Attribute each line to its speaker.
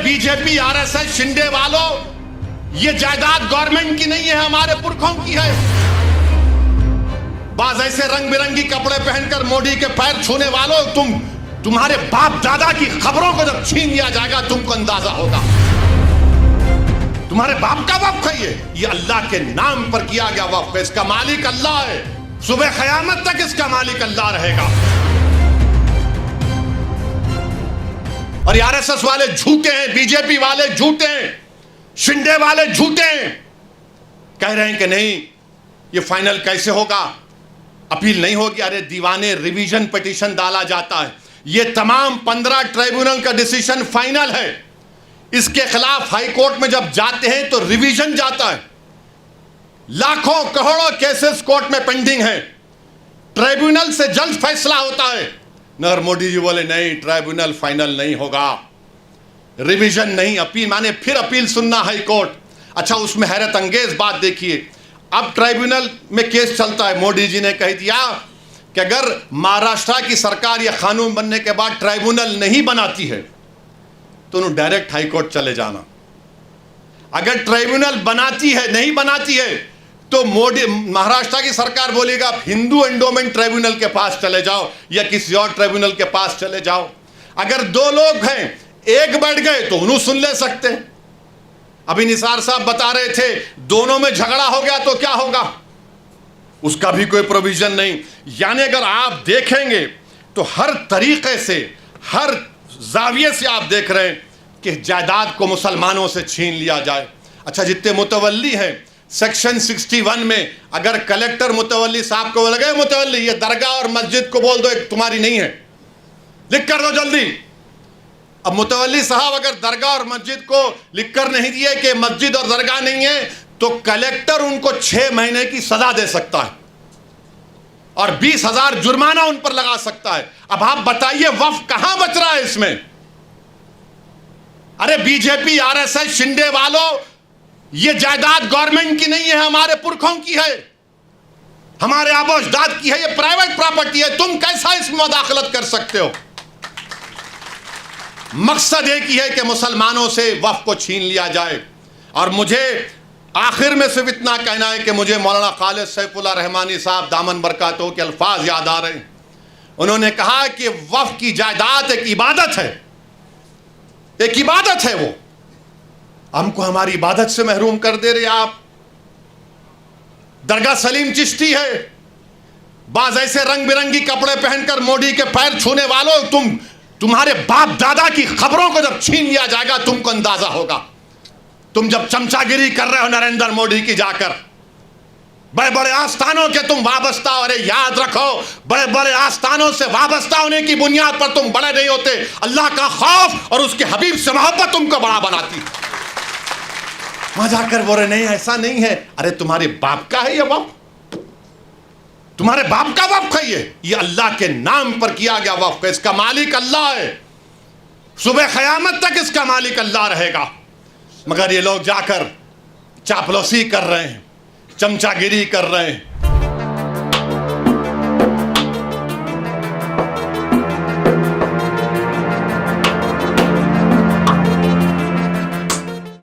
Speaker 1: BJP RSS Shinde वालों, ये जायदाद गवर्नमेंट की नहीं है, हमारे पुरखों की है। बाज ऐसे रंग बिरंगी कपड़े पहनकर मोदी के पैर छूने वालों, तुम्हारे बाप दादा की खबरों को जब छीन लिया जाएगा तुमको अंदाजा होगा। तुम्हारे बाप का वक्फ है ये अल्लाह के नाम पर किया गया वक्फ है। इसका मालिक अल्लाह है, सुबह क़यामत तक इसका मालिक अल्लाह रहेगा। और आरएसएस वाले झूठे हैं, बीजेपी वाले झूठे हैं, शिंदे वाले झूठे हैं। कह रहे हैं कि नहीं ये फाइनल कैसे होगा, अपील नहीं होगी। अरे दीवाने, रिवीजन पिटीशन डाला जाता है। ये तमाम 15 ट्राइब्यूनल का डिसीजन फाइनल है। इसके खिलाफ हाई कोर्ट में जब जाते हैं तो रिवीजन जाता है। लाखों करोड़ों केसेस कोर्ट में पेंडिंग है। ट्राइब्यूनल से जल्द फैसला होता है। नरेंद्र मोदी जी बोले नहीं, ट्राइब्यूनल फाइनल नहीं होगा, रिवीजन नहीं, अपील माने फिर अपील सुनना हाई कोर्ट। अच्छा, उसमें हैरत अंगेज बात देखिए, अब ट्राइब्यूनल में केस चलता है। मोदी जी ने कह दिया कि अगर महाराष्ट्र की सरकार यह कानून बनने के बाद ट्राइब्यूनल नहीं बनाती है तो उन्हें डायरेक्ट हाई कोर्ट चले जाना। अगर ट्राइब्यूनल बनाती है, नहीं बनाती है, तो मोदी महाराष्ट्र की सरकार बोलेगा आप हिंदू एंडोमेंट ट्राइब्यूनल के पास चले जाओ या किसी और ट्राइब्यूनल के पास चले जाओ। अगर दो लोग हैं, एक बैठ गए तो उन्हें सुन ले सकते हैं। अभी निसार साहब बता रहे थे दोनों में झगड़ा हो गया तो क्या होगा, उसका भी कोई प्रोविजन नहीं। यानी अगर आप देखेंगे तो हर तरीके से, हर जाविये से आप देख रहे हैं कि जायदाद को मुसलमानों से छीन लिया जाए। अच्छा, जितने मुतवल्ली हैं सेक्शन 61 में, अगर कलेक्टर मुतवल्ली साहब को लगे मुतवल्ली ये दरगाह और मस्जिद को बोल दो एक तुम्हारी नहीं है, लिख कर दो जल्दी। अब मुतवल्ली साहब अगर दरगाह और मस्जिद को लिख कर नहीं दिए कि मस्जिद और दरगाह नहीं है तो कलेक्टर उनको 6 महीने की सजा दे सकता है और 20,000 जुर्माना उन पर लगा सकता है। अब आप बताइए वक्फ कहां बच रहा है इसमें। अरे बीजेपी आरएसएस शिंदे वालों, ये जायदाद गवर्नमेंट की नहीं है, हमारे पुरखों की है, हमारे आबो अजदाद की है, ये प्राइवेट प्रॉपर्टी है। तुम कैसा इसमें मुदाखलत कर सकते हो। मकसद एक ही है कि मुसलमानों से वक्फ को छीन लिया जाए। और मुझे आखिर में सिर्फ इतना कहना है कि मुझे मौलाना खालिद सैफुल्लाह रहमानी साहब दामन बरकातहू के अल्फाज याद आ रहे हैं। उन्होंने कहा कि वक्फ की जायदाद एक इबादत है, एक इबादत है। वो हमको हमारी इबादत से महरूम कर दे रहे आप। दरगाह सलीम चिश्ती है, बाज ऐसे रंग बिरंगी कपड़े पहनकर मोदी के पैर छूने वालों, तुम्हारे बाप दादा की खबरों को जब छीन लिया जाएगा तुमको अंदाजा होगा। तुम जब चमचागिरी कर रहे हो नरेंद्र मोदी की जाकर, बड़े बड़े आस्थानों के तुम वाबस्ता, अरे याद रखो बड़े बड़े आस्थानों से वाबस्ता होने की बुनियाद पर तुम बड़े नहीं होते। अल्लाह का खौफ और उसके हबीब से मोहब्बत तुमको बड़ा बनाती। वहां जाकर बोले नहीं ऐसा नहीं है। अरे तुम्हारे बाप का है ये वक्फ, तुम्हारे बाप का वक्फ है ये अल्लाह के नाम पर किया गया वक्फ है। इसका मालिक अल्लाह है, सुबह क़यामत तक इसका मालिक अल्लाह रहेगा। मगर ये लोग जाकर चापलूसी कर रहे हैं, चमचागिरी कर रहे हैं,